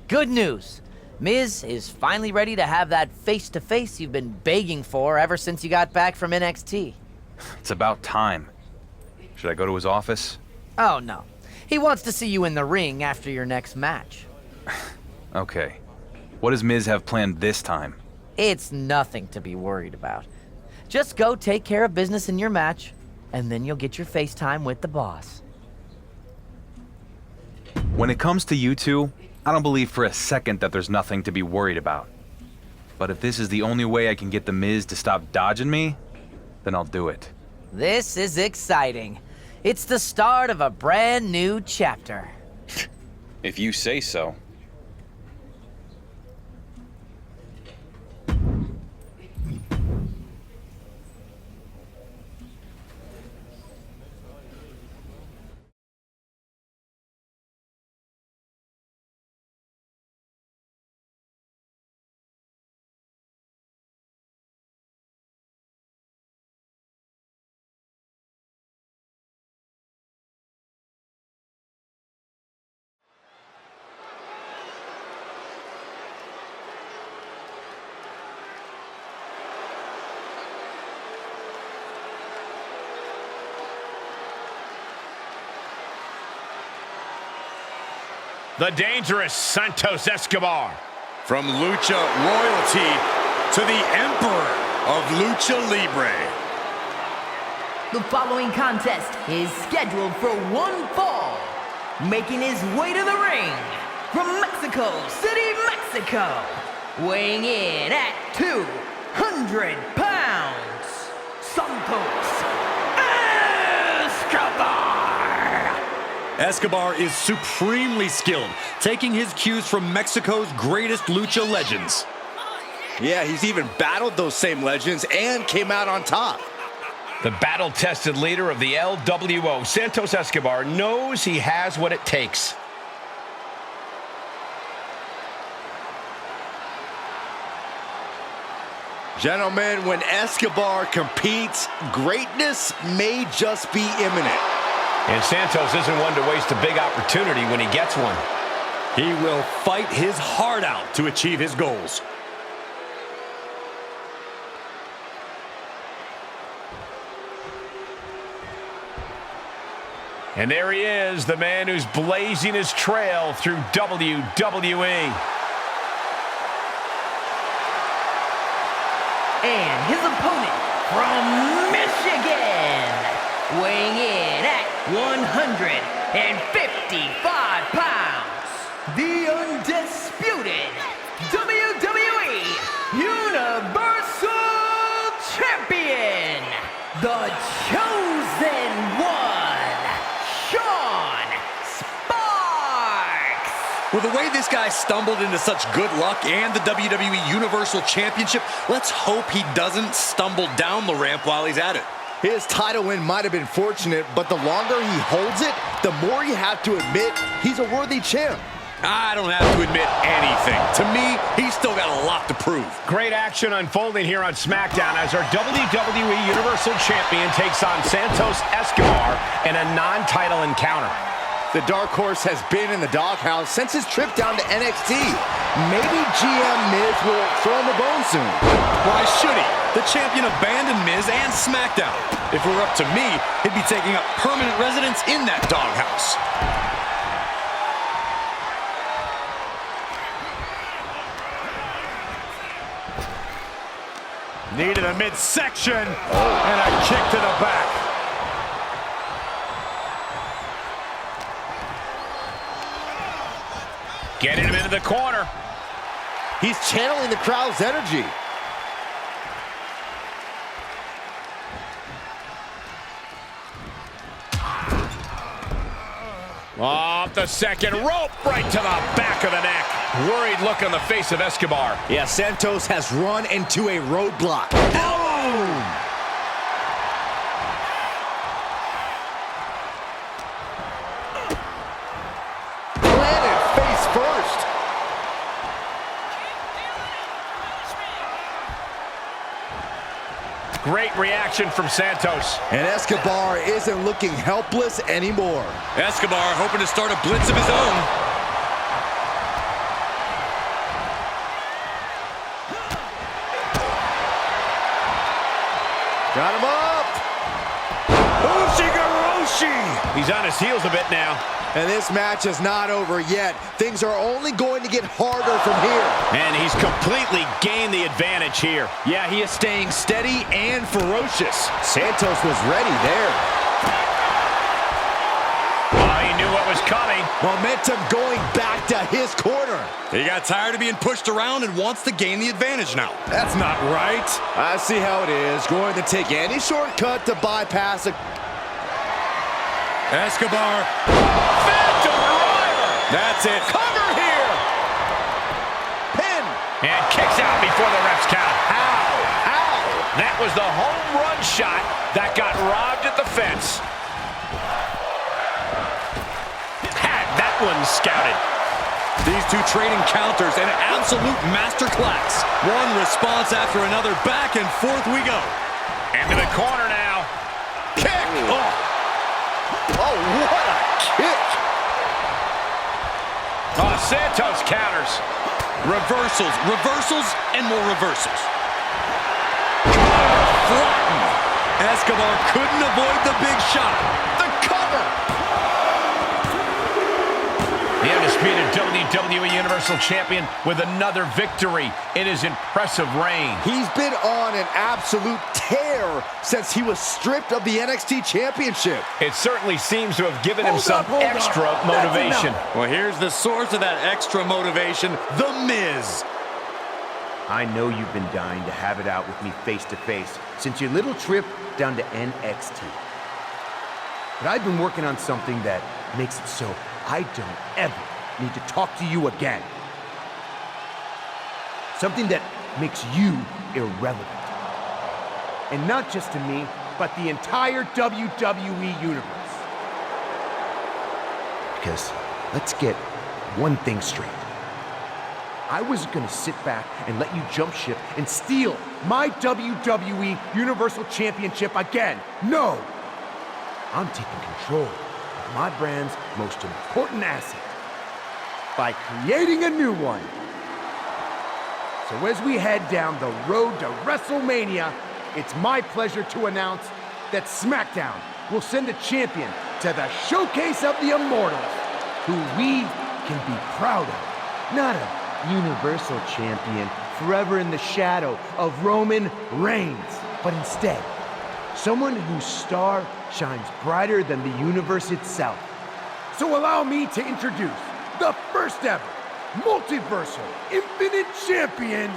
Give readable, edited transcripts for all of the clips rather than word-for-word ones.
Good news. Miz is finally ready to have that face-to-face you've been begging for ever since you got back from NXT. It's about time. Should I go to his office? Oh, no. He wants to see you in the ring after your next match. Okay. What does Miz have planned this time? It's nothing to be worried about. Just go take care of business in your match, and then you'll get your FaceTime with the boss. When it comes to you two, I don't believe for a second that there's nothing to be worried about. But if this is the only way I can get the Miz to stop dodging me, then I'll do it. This is exciting. It's the start of a brand new chapter. If you say so. The dangerous Santos Escobar. From Lucha Royalty to the Emperor of Lucha Libre. The following contest is scheduled for one fall. Making his way to the ring from Mexico City, Mexico. Weighing in at 200 pounds, Santos Escobar. Escobar is supremely skilled, taking his cues from Mexico's greatest lucha legends. Yeah, he's even battled those same legends and came out on top. The battle-tested leader of the LWO, Santos Escobar, knows he has what it takes. Gentlemen, when Escobar competes, greatness may just be imminent. And Santos isn't one to waste a big opportunity when he gets one. He will fight his heart out to achieve his goals. And there he is, the man who's blazing his trail through WWE. And his opponent from Michigan, weighing in at 155 pounds, the undisputed WWE Universal Champion, the chosen one, Shawn Sparks. With the way this guy stumbled into such good luck and the WWE Universal Championship, let's hope he doesn't stumble down the ramp while he's at it. His title win might have been fortunate, but the longer he holds it, the more you have to admit he's a worthy champ. I don't have to admit anything. To me, he's still got a lot to prove. Great action unfolding here on SmackDown as our WWE Universal Champion takes on Santos Escobar in a non-title encounter. The Dark Horse has been in the doghouse since his trip down to NXT. Maybe GM Miz will throw him a bone soon. Why should he? The champion abandoned Miz and SmackDown. If it were up to me, he'd be taking up permanent residence in that doghouse. Needed a midsection and a kick to the back. Getting him into the corner. He's channeling the crowd's energy. Off the second rope, right to the back of the neck. Worried look on the face of Escobar. Yeah, Santos has run into a roadblock. Boom! Planted face first. Great reaction from Santos. And Escobar isn't looking helpless anymore. Escobar hoping to start a blitz of his own. Got him up. He's on his heels a bit now. And this match is not over yet. Things are only going to get harder from here. And he's completely gained the advantage here. Yeah, he is staying steady and ferocious. Santos was ready there. Oh, he knew what was coming. Momentum going back to his corner. He got tired of being pushed around and wants to gain the advantage now. That's not right. I see how it is. Going to take any shortcut to bypass a... Escobar. Phantom driver. That's it. Cover here. Pin. And kicks out before the ref's count. Ow. Ow. That was the home run shot that got robbed at the fence. Had that one scouted. These two trading counters, an absolute masterclass. One response after another. Back and forth we go. Into the corner now. Kick. Oh, what a kick. Oh, Santos counters. Reversals, reversals, and more reversals. Flattened. Escobar couldn't avoid the big shot. The cover. The undisputed WWE Universal Champion with another victory in his impressive reign. He's been on an absolute tear since he was stripped of the NXT Championship. It certainly seems to have given him some extra motivation. Well, here's the source of that extra motivation, The Miz. I know you've been dying to have it out with me face to face since your little trip down to NXT. But I've been working on something that makes it so I don't ever need to talk to you again. Something that makes you irrelevant. And not just to me, but the entire WWE Universe. Because let's get one thing straight. I wasn't gonna sit back and let you jump ship and steal my WWE Universal Championship again. No! I'm taking control of my brand's most important asset by creating a new one. So as we head down the road to WrestleMania, it's my pleasure to announce that SmackDown will send a champion to the showcase of the Immortals, who we can be proud of. Not a Universal Champion forever in the shadow of Roman Reigns, but instead, someone whose star shines brighter than the universe itself. So allow me to introduce the first ever Multiversal Infinite Champion,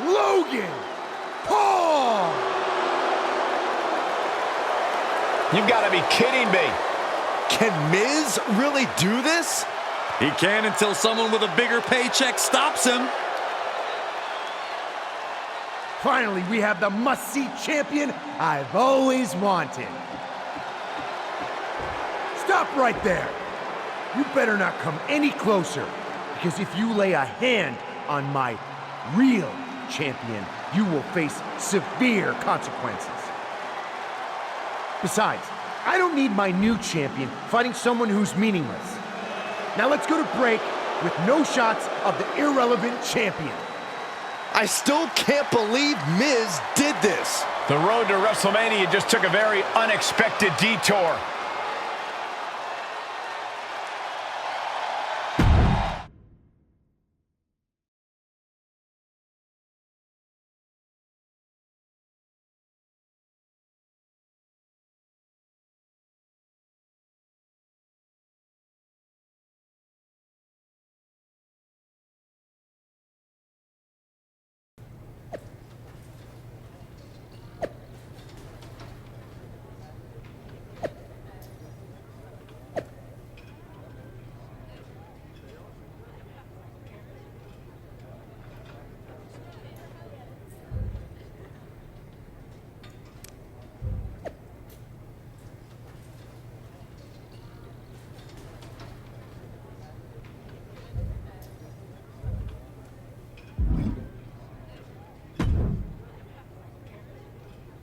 Logan Paul! You've got to be kidding me. Can Miz really do this? He can until someone with a bigger paycheck stops him. Finally, we have the must-see champion I've always wanted. Stop right there. You better not come any closer, because if you lay a hand on my real champion, you will face severe consequences. Besides, I don't need my new champion fighting someone who's meaningless. Now let's go to break with no shots of the irrelevant champion. I still can't believe Miz did this. The road to WrestleMania just took a very unexpected detour.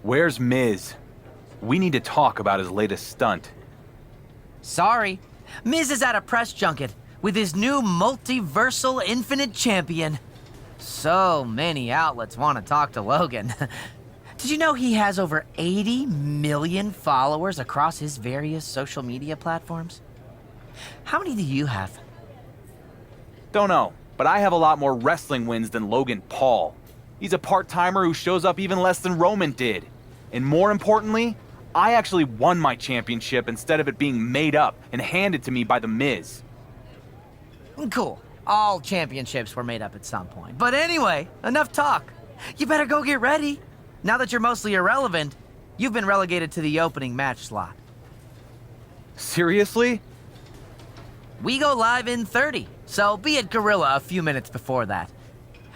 Where's Miz? We need to talk about his latest stunt. Sorry. Miz is at a press junket with his new Multiversal Infinite Champion. So many outlets want to talk to Logan. Did you know he has over 80 million followers across his various social media platforms? How many do you have? Don't know, but I have a lot more wrestling wins than Logan Paul. He's a part-timer who shows up even less than Roman did. And more importantly, I actually won my championship instead of it being made up and handed to me by The Miz. Cool. All championships were made up at some point. But anyway, enough talk. You better go get ready. Now that you're mostly irrelevant, you've been relegated to the opening match slot. Seriously? We go live in 30, so be at Gorilla a few minutes before that.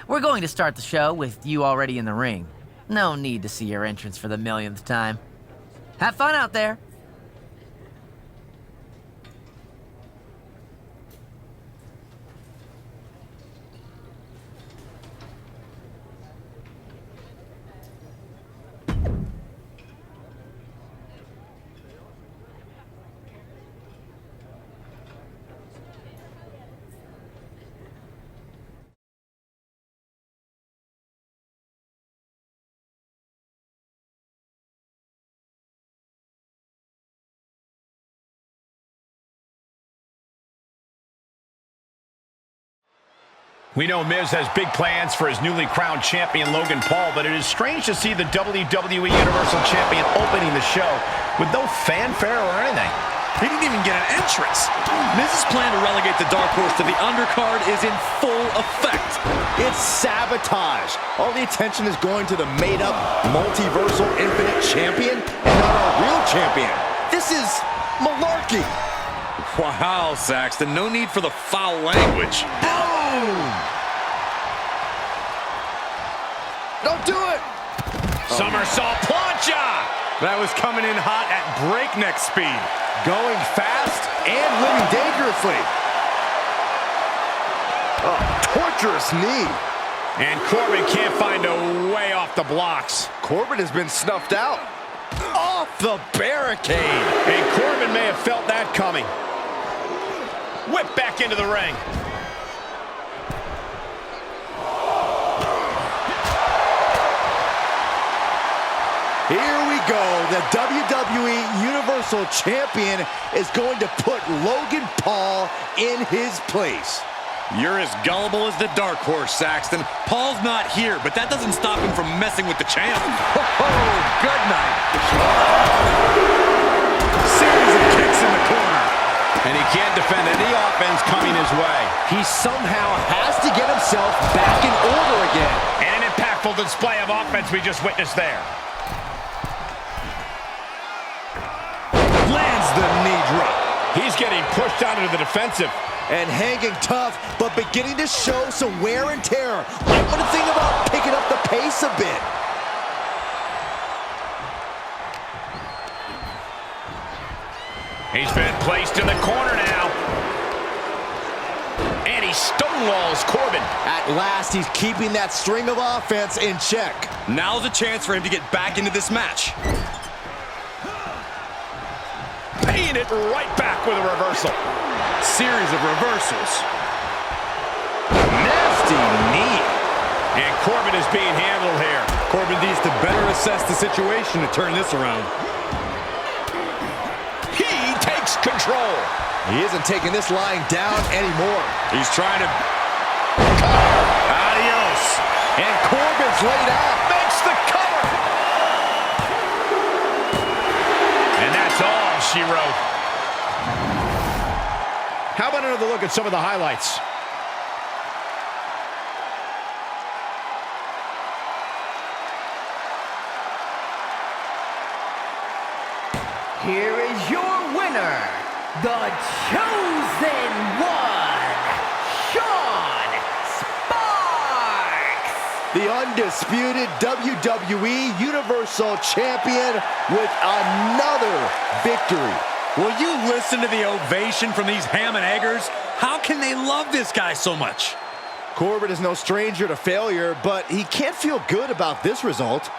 We're going to start the show with you already in the ring. No need to see your entrance for the millionth time. Have fun out there. We know Miz has big plans for his newly crowned champion, Logan Paul, but it is strange to see the WWE Universal Champion opening the show with no fanfare or anything. He didn't even get an entrance. Miz's plan to relegate the Dark Horse to the undercard is in full effect. It's sabotage. All the attention is going to the made-up Multiversal Infinite Champion and not our real champion. This is malarkey. Wow, Saxton, no need for the foul language. Boom! Don't do it! Somersault plancha! That was coming in hot at breakneck speed. Going fast and living dangerously. Oh, torturous knee. And Corbin can't find a way off the blocks. Corbin has been snuffed out. Off the barricade. And Corbin may have felt that coming. Whip back into the ring. Here we go. The WWE Universal Champion is going to put Logan Paul in his place. You're as gullible as the Dark Horse, Saxton. Paul's not here, but that doesn't stop him from messing with the champ. Oh, good night. Series of kicks in the corner. And he can't defend any offense coming his way. He somehow has to get himself back in order again. And an impactful display of offense we just witnessed there. Lands the knee drop. He's getting pushed out into the defensive. And hanging tough, but beginning to show some wear and tear. I want to think about picking up the pace a bit. He's been placed in the corner now. And he stonewalls Corbin. At last, he's keeping that string of offense in check. Now's a chance for him to get back into this match. Paying it right back with a reversal. Series of reversals. Nasty knee. And Corbin is being handled here. Corbin needs to better assess the situation to turn this around. He takes control. He isn't taking this lying down anymore. He's trying to... Adios. And Corbin's laid out. Makes the cover. And that's all she wrote. How about another look at some of the highlights? Here is your winner, the Chosen One, Shawn Sparks! The undisputed WWE Universal Champion with another victory. Will you listen to the ovation from these ham and eggers? How can they love this guy so much? Corbin is no stranger to failure, but he can't feel good about this result.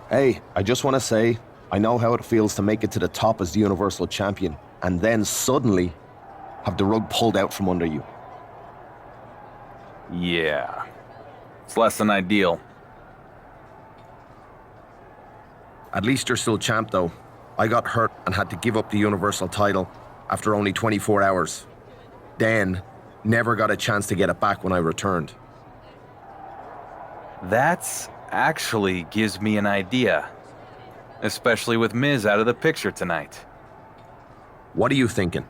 Hey, I just want to say, I know how it feels to make it to the top as the Universal Champion, and then suddenly have the rug pulled out from under you. Yeah. It's less than ideal. At least you're still champ, though. I got hurt and had to give up the Universal title after only 24 hours. Then, never got a chance to get it back when I returned. That's actually gives me an idea. Especially with Miz out of the picture tonight. What are you thinking?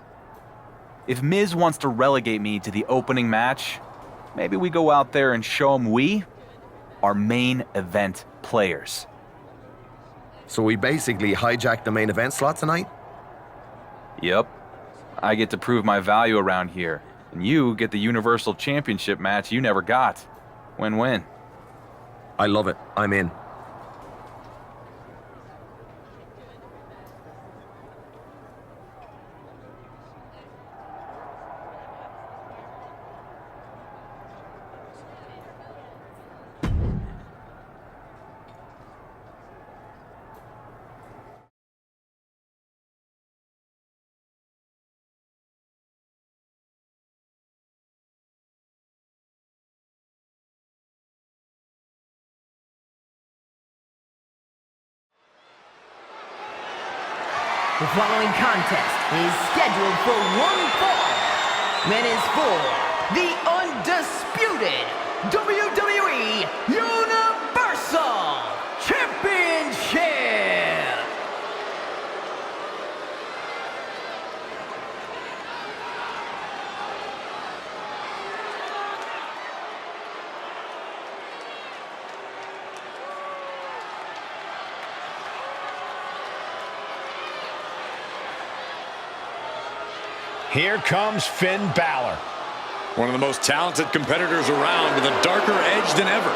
If Miz wants to relegate me to the opening match, maybe we go out there and show him we are main event players. So we basically hijacked the main event slot tonight? Yep. I get to prove my value around here, and you get the Universal Championship match you never got. Win-win. I love it. I'm in. The following contest is scheduled for one fall and is for the Undisputed WWE Universal Championship! Here comes Finn Balor. One of the most talented competitors around with a darker edge than ever.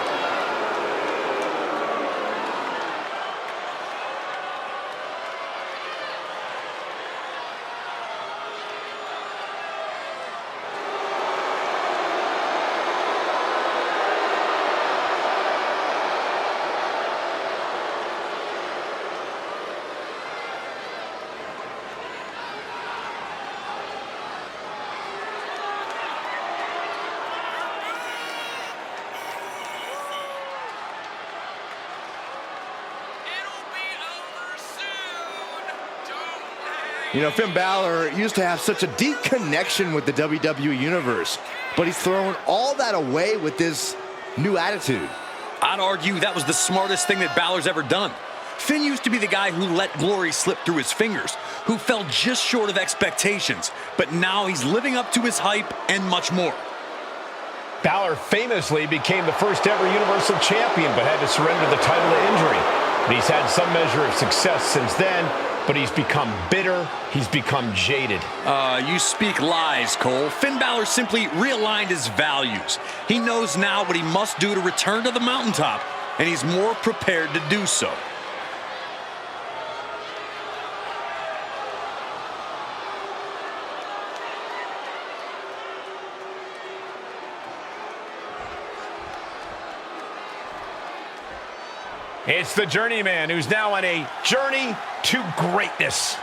You know, Finn Balor used to have such a deep connection with the WWE Universe, but he's thrown all that away with this new attitude. I'd argue that was the smartest thing that Balor's ever done. Finn used to be the guy who let glory slip through his fingers, who fell just short of expectations, but now he's living up to his hype and much more. Balor famously became the first ever Universal Champion, but had to surrender the title to injury. But he's had some measure of success since then, but he's become bitter, he's become jaded. You speak lies, Cole. Finn Balor simply realigned his values. He knows now what he must do to return to the mountaintop, and he's more prepared to do so. It's the journeyman who's now on a journey to greatness.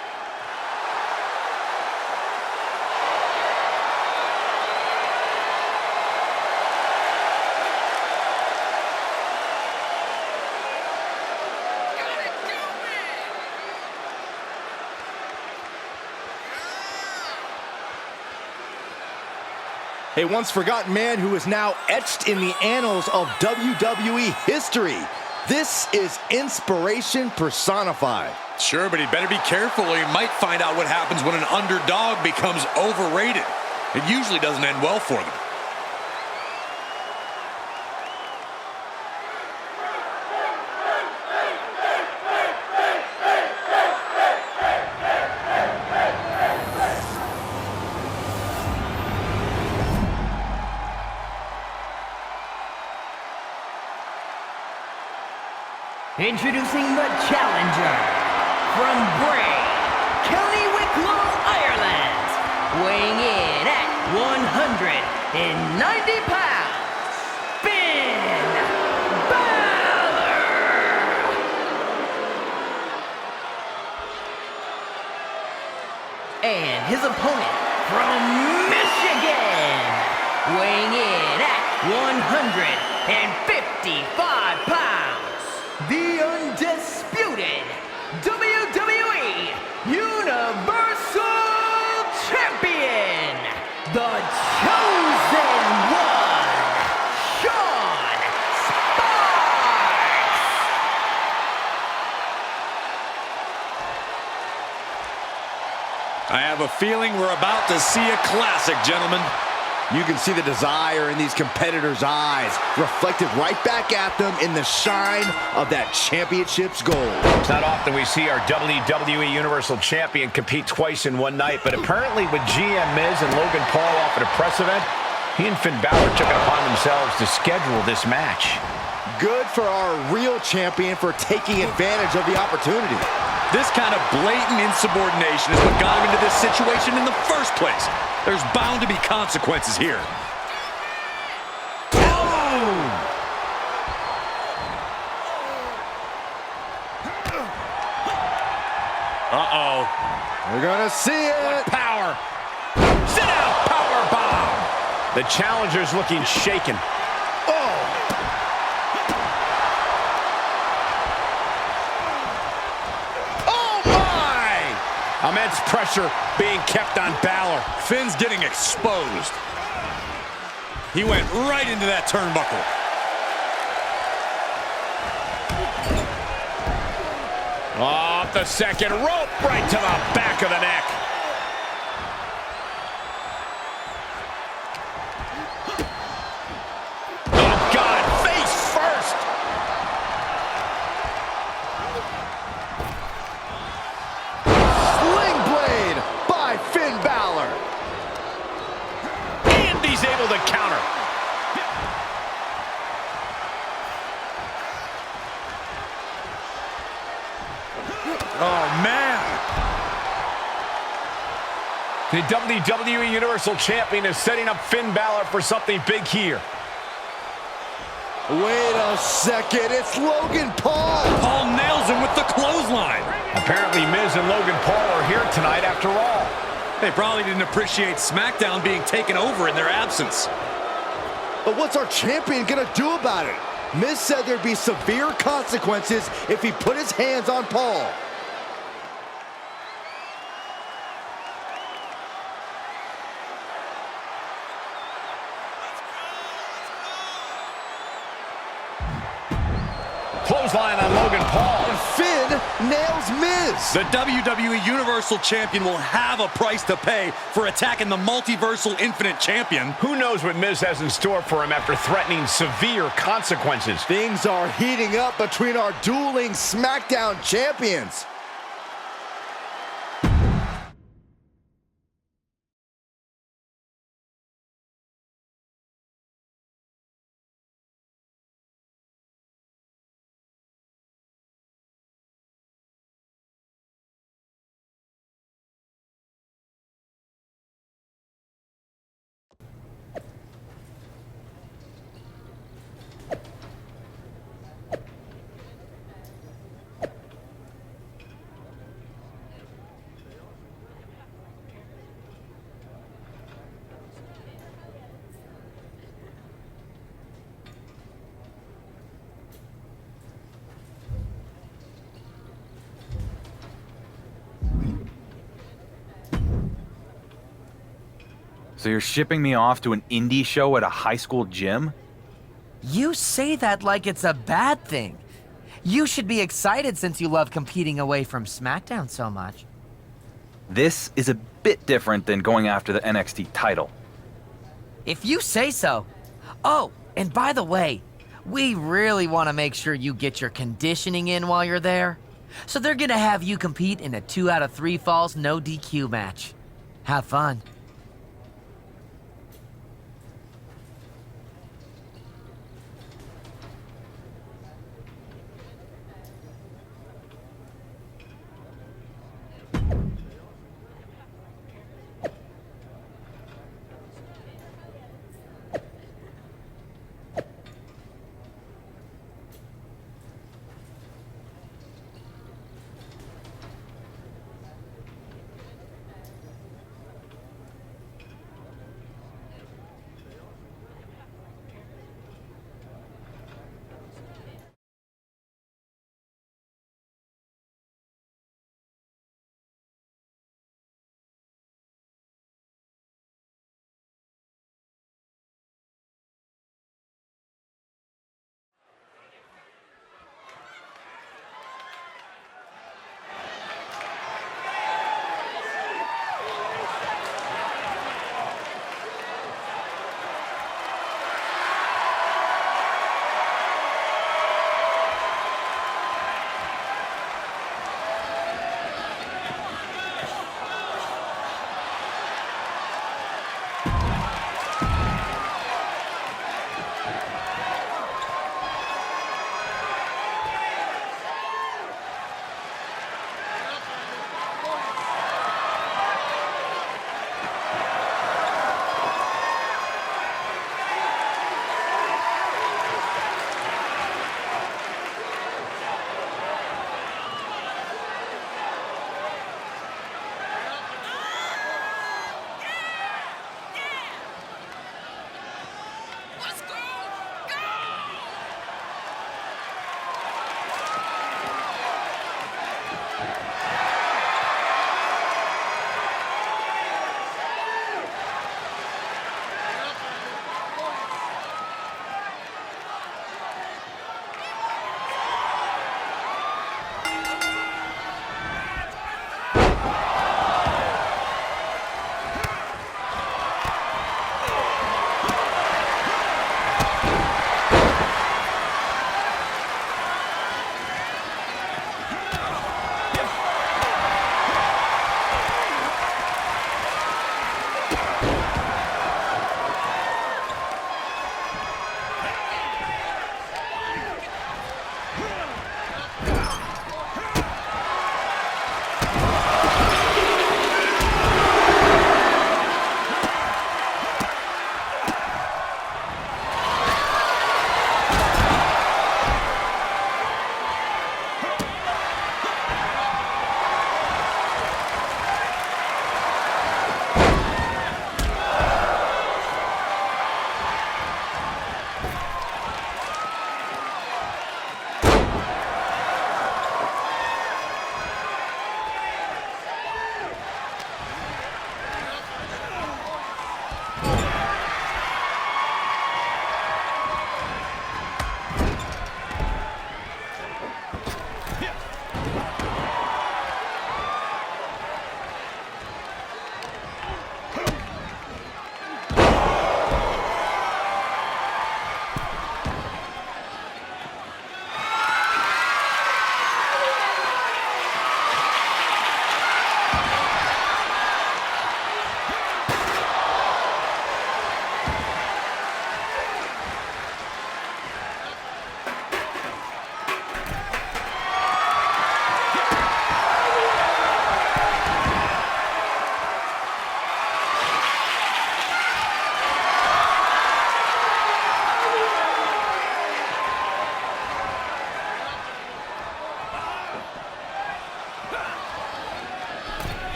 A once forgotten man who is now etched in the annals of WWE history. This is inspiration personified. Sure, but he'd better be careful or he might find out what happens when an underdog becomes overrated. It usually doesn't end well for them. Introducing the challenger from Bray, County Wicklow, Ireland, weighing in at 190 pounds, Finn Balor! his opponent from Michigan, weighing in at 155 pounds, the undisputed WWE Universal Champion, the Chosen One, Shawn Sparks! I have a feeling we're about to see a classic, gentlemen. You can see the desire in these competitors' eyes, reflected right back at them in the shine of that championship's gold. It's not often we see our WWE Universal Champion compete twice in one night, but apparently with GM Miz and Logan Paul off at a press event, he and Finn Balor took it upon themselves to schedule this match. Good for our real champion for taking advantage of the opportunity. This kind of blatant insubordination is what got him into this situation in the first place. There's bound to be consequences here. Uh-oh. We're gonna see it. Power. Sit out, power bomb. The challenger's looking shaken. Immense pressure being kept on Balor. Finn's getting exposed. He went right into that turnbuckle. Off the second rope, right to the back of the neck. Oh, God, face first. Finn Balor. And he's able to counter. Oh, man. The WWE Universal Champion is setting up Finn Balor for something big here. Wait a second, it's Logan Paul. Paul nails him with the clothesline. Apparently Miz and Logan Paul are here tonight after all. They probably didn't appreciate SmackDown being taken over in their absence. But what's our champion gonna do about it? Miz said there'd be severe consequences if he put his hands on Paul. Clothesline on Logan Paul. And Finn nails Miz. The WWE Universal Champion will have a price to pay for attacking the Multiversal Infinite Champion. Who knows what Miz has in store for him after threatening severe consequences. Things are heating up between our dueling SmackDown champions. So you're shipping me off to an indie show at a high school gym? You say that like it's a bad thing. You should be excited since you love competing away from SmackDown so much. This is a bit different than going after the NXT title. If you say so. Oh, and by the way, we really want to make sure you get your conditioning in while you're there. So they're gonna have you compete in a 2 out of 3 falls no DQ match. Have fun.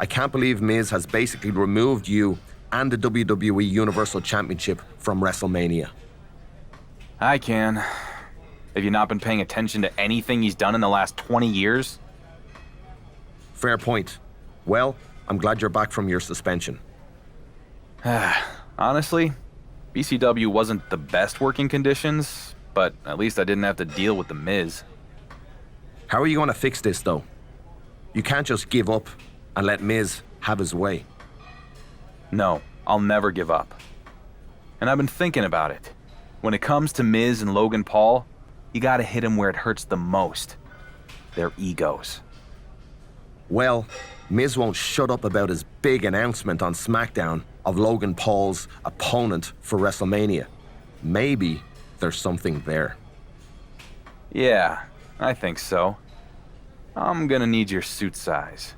I can't believe Miz has basically removed you and the WWE Universal Championship from WrestleMania. I can. Have you not been paying attention to anything he's done in the last 20 years? Fair point. Well, I'm glad you're back from your suspension. Honestly, BCW wasn't the best working conditions, but at least I didn't have to deal with The Miz. How are you going to fix this, though? You can't just give up and let Miz have his way. No, I'll never give up. And I've been thinking about it. When it comes to Miz and Logan Paul, you gotta hit them where it hurts the most. Their egos. Well, Miz won't shut up about his big announcement on SmackDown of Logan Paul's opponent for WrestleMania. Maybe there's something there. Yeah, I think so. I'm gonna need your suit size.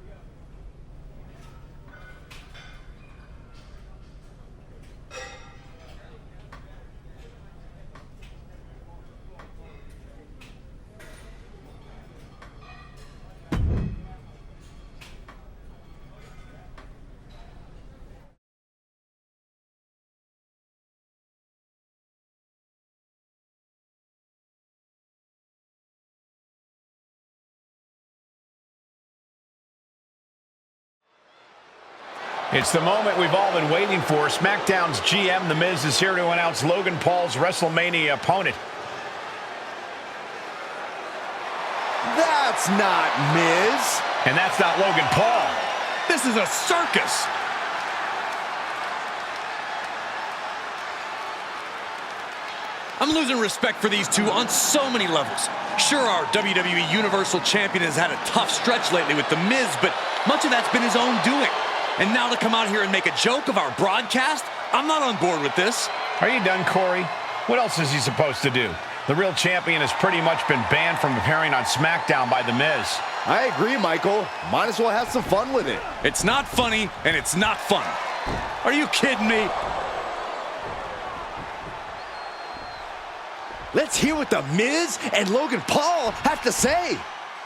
It's the moment we've all been waiting for. SmackDown's GM, The Miz, is here to announce Logan Paul's WrestleMania opponent. That's not Miz. And that's not Logan Paul. This is a circus. I'm losing respect for these two on so many levels. Sure, our WWE Universal Champion has had a tough stretch lately with The Miz, but much of that's been his own doing. And now to come out here and make a joke of our broadcast? I'm not on board with this. Are you done, Corey? What else is he supposed to do? The real champion has pretty much been banned from appearing on SmackDown by The Miz. I agree, Michael. Might as well have some fun with it. It's not funny, and it's not fun. Are you kidding me? Let's hear what The Miz and Logan Paul have to say.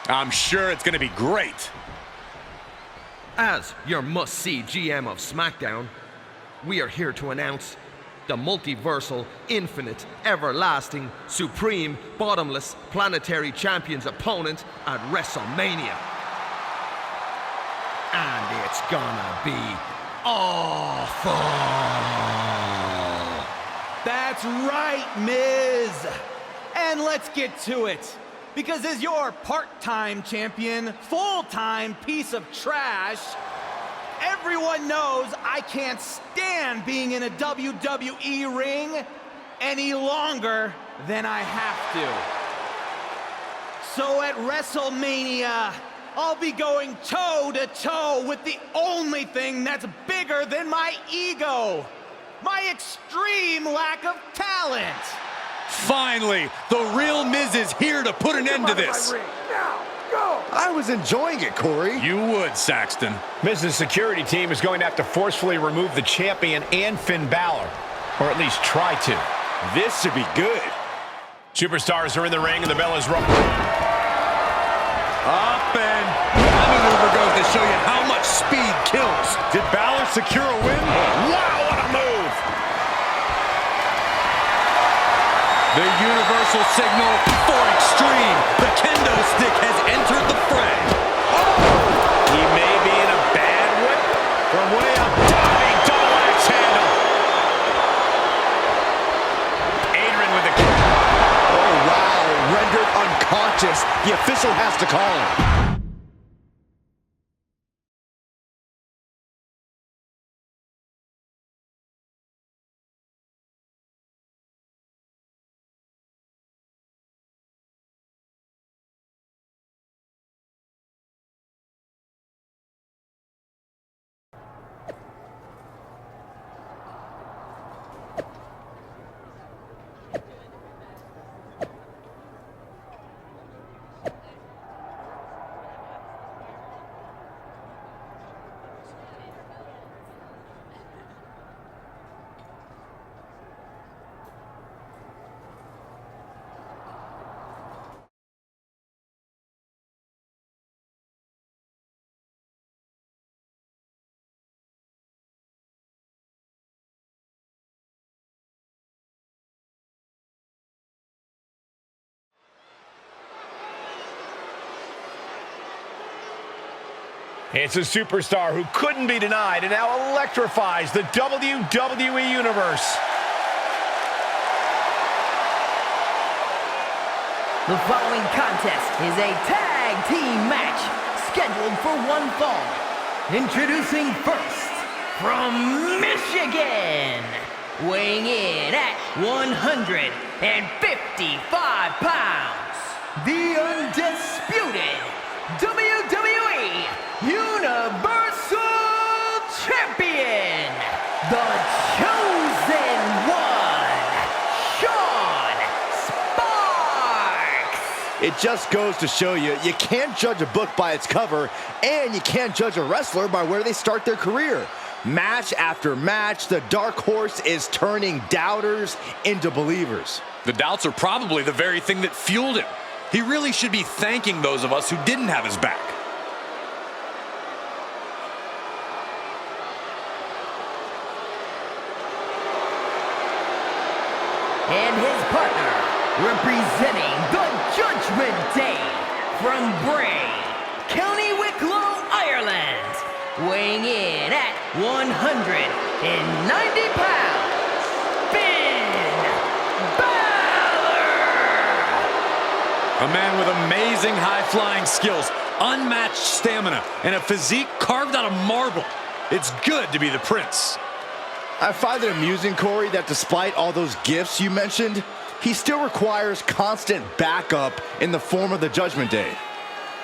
I'm sure it's going to be great. As your must-see GM of SmackDown, we are here to announce the multiversal, infinite, everlasting, supreme, bottomless, planetary champion's opponent at WrestleMania. And it's gonna be awful. That's right, Miz. And let's get to it. Because as your part-time champion, full-time piece of trash, everyone knows I can't stand being in a WWE ring any longer than I have to. So at WrestleMania, I'll be going toe-to-toe with the only thing that's bigger than my ego. My extreme lack of talent. Finally, the real Miz is here to put an end to this. Now, go! I was enjoying it, Corey. You would, Saxton. Miz's security team is going to have to forcefully remove the champion and Finn Balor. Or at least try to. This should be good. Superstars are in the ring and the bell is rung. Up and that maneuver goes to show you how much speed kills. Did Balor secure a win? Wow, what a move! The universal signal for extreme. The kendo stick has entered the fray. He may be in a bad whip. From way up, diving double axe handle. Adrian with the kick. Oh, wow. Rendered unconscious. The official has to call him. It's a superstar who couldn't be denied and now electrifies the WWE Universe. The following contest is a tag team match scheduled for one fall. Introducing first, from Michigan, weighing in at 155 pounds, the undisputed WWE Universal Champion, the chosen one, Shawn Sparks. It just goes to show you, you can't judge a book by its cover, and you can't judge a wrestler by where they start their career. Match after match, the dark horse is turning doubters into believers. The doubts are probably the very thing that fueled him. He really should be thanking those of us who didn't have his back. And his partner, representing the Judgment Day, from Bray, County Wicklow, Ireland, weighing in at 190 pounds, Finn Balor! A man with amazing high-flying skills, unmatched stamina, and a physique carved out of marble. It's good to be the Prince. I find it amusing, Corey, that despite all those gifts you mentioned, he still requires constant backup in the form of the Judgment Day.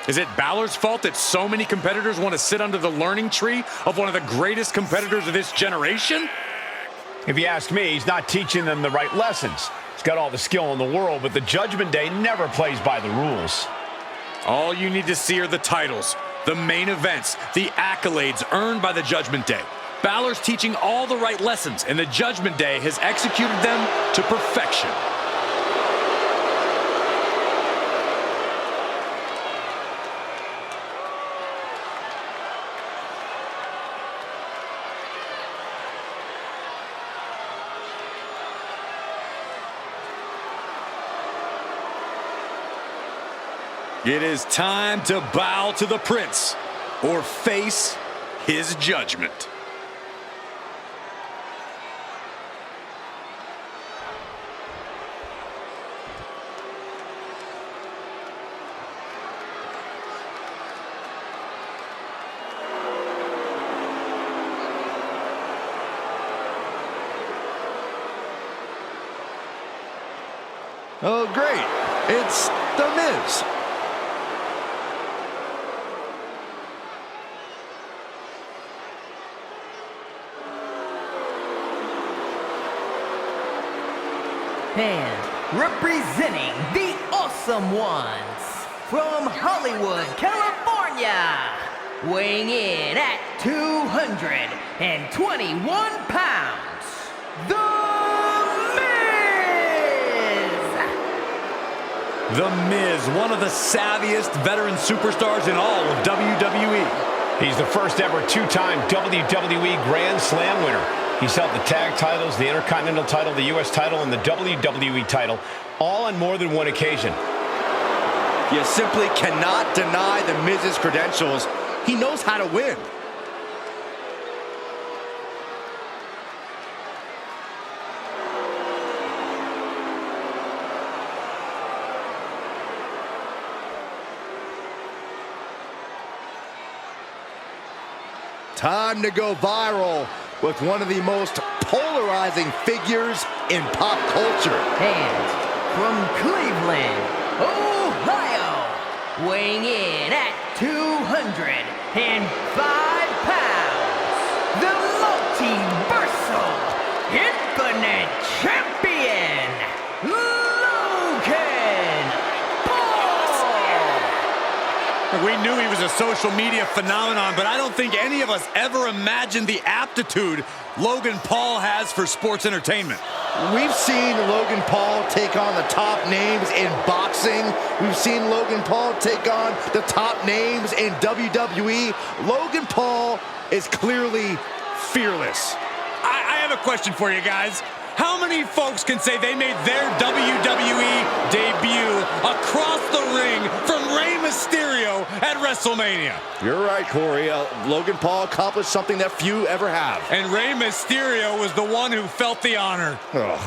Is it Balor's fault that so many competitors want to sit under the learning tree of one of the greatest competitors of this generation? If you ask me, he's not teaching them the right lessons. He's got all the skill in the world, but the Judgment Day never plays by the rules. All you need to see are the titles, the main events, the accolades earned by the Judgment Day. Balor's teaching all the right lessons, and the Judgment Day has executed them to perfection. It is time to bow to the Prince, or face his judgment. Oh, great. It's The Miz. And representing the Awesome Ones, from Hollywood, California, weighing in at 221 pounds, The Miz! The Miz, one of the savviest veteran superstars in all of WWE. He's the first ever two-time WWE Grand Slam winner. He's held the tag titles, the Intercontinental title, the U.S. title, and the WWE title, all on more than one occasion. You simply cannot deny The Miz's credentials. He knows how to win. Time to go viral with one of the most polarizing figures in pop culture. And from Cleveland, Ohio, weighing in at 205 pounds, the Multiversal Infinite Champion, Logan Paul! We knew he was a social media phenomenon, but I don't think any of us ever imagined the aptitude Logan Paul has for sports entertainment. We've seen Logan Paul take on the top names in boxing. We've seen Logan Paul take on the top names in WWE. Logan Paul is clearly fearless. I have a question for you guys. How many folks can say they made their WWE debut across the ring from Rey Mysterio at WrestleMania? WrestleMania. You're right, Corey. Logan Paul accomplished something that few ever have. And Rey Mysterio was the one who felt the honor. Ugh.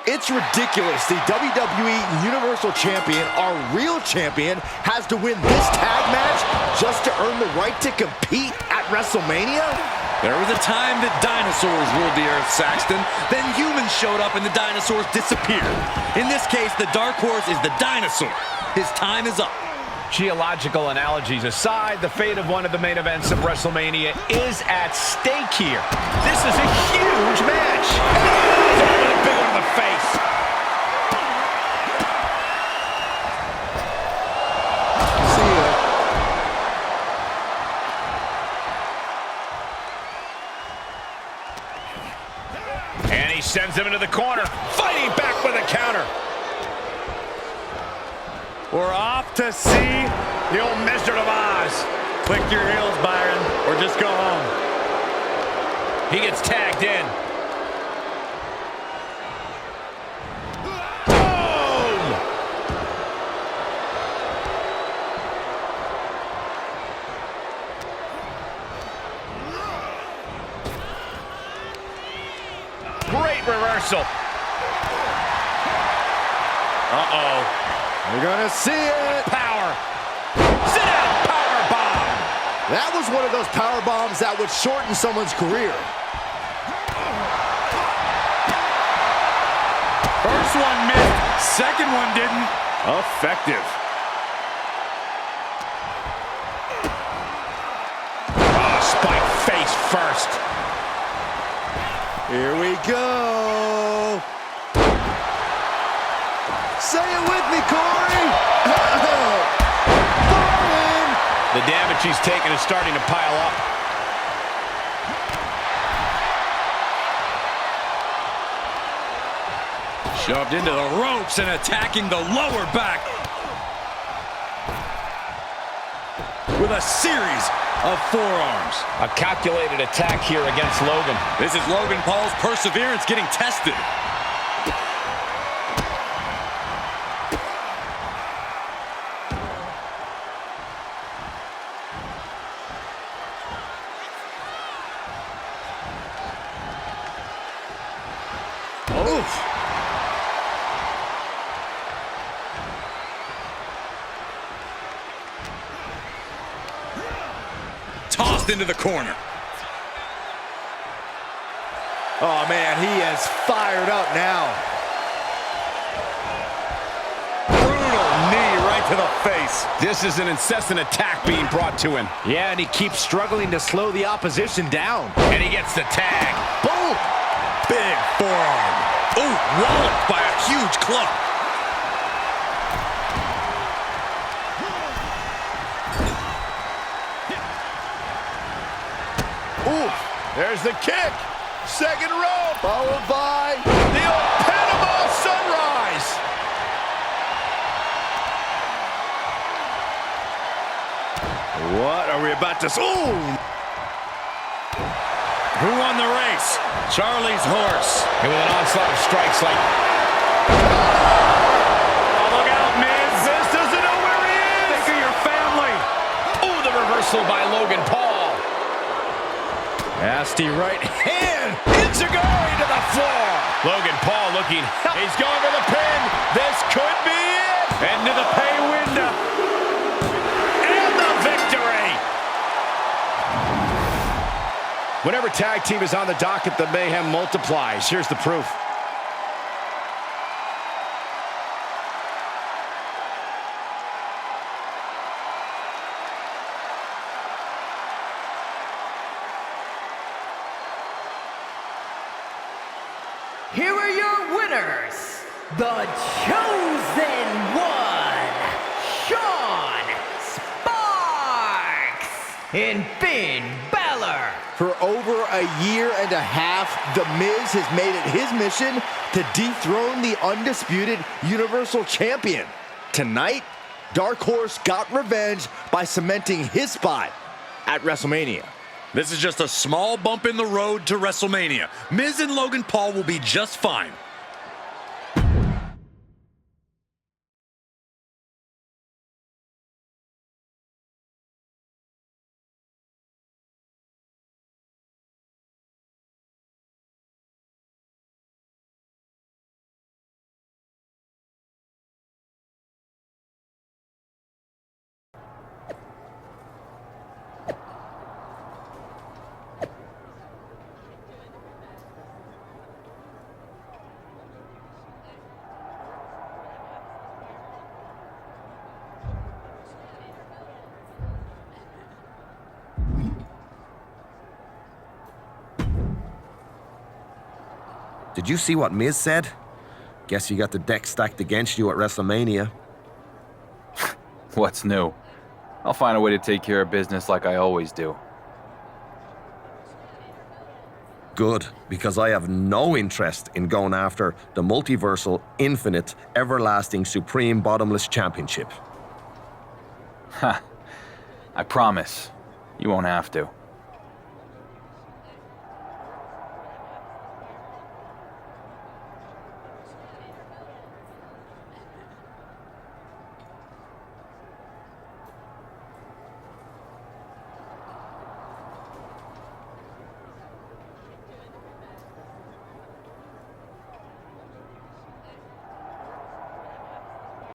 It's ridiculous. The WWE Universal Champion, our real champion, has to win this tag match just to earn the right to compete at WrestleMania? There was a time that dinosaurs ruled the earth, Saxton. Then humans showed up and the dinosaurs disappeared. In this case, the dark horse is the dinosaur. His time is up. Geological analogies aside, the fate of one of the main events of WrestleMania is at stake here. This is a huge match. A big one in the face. See ya. And he sends him into the corner, fighting back with a counter. We're off to see the old Wizard of Oz. Click your heels, Byron, or just go home. He gets tagged in. Boom! Great reversal. Uh-oh. We're gonna see it. Power. Sit down, power bomb. That was one of those power bombs that would shorten someone's career. First one missed, second one didn't. Effective. Oh, spike face first. Here we go. Say it with me, Corey. The damage he's taken is starting to pile up. Shoved into the ropes and attacking the lower back with a series of forearms. A calculated attack here against Logan. This is Logan Paul's perseverance getting tested. Oof. Tossed into the corner. Oh, man, he is fired up now. Brutal knee right to the face. This is an incessant attack being brought to him. Yeah, and he keeps struggling to slow the opposition down. And he gets the tag. Boom! Big forearm. Ooh, walloped by a huge club. Ooh, there's the kick. Second row, followed by the old Panama Sunrise. What are we about to... Ooh! Who won the race? Charlie's horse. And with an onslaught of strikes like... Oh, look out, Miz. This doesn't know where he is. Think of your family. Oh, the reversal by Logan Paul. Nasty right hand. Enzuigiri to the floor. Logan Paul looking... He's going for the pin. This could be it. Into the pay window. And the victory. Whenever tag team is on the docket, the mayhem multiplies. Here's the proof. Here are your winners, the Chosen One, Shawn Sparks and Finn Balor. For over a year and a half, The Miz has made it his mission to dethrone the Undisputed Universal Champion. Tonight, Dark Horse got revenge by cementing his spot at WrestleMania. This is just a small bump in the road to WrestleMania. Miz and Logan Paul will be just fine. Did you see what Miz said? Guess you got the deck stacked against you at WrestleMania. What's new? I'll find a way to take care of business like I always do. Good, because I have no interest in going after the Multiversal, Infinite, Everlasting, Supreme, Bottomless Championship. Ha. I promise. You won't have to.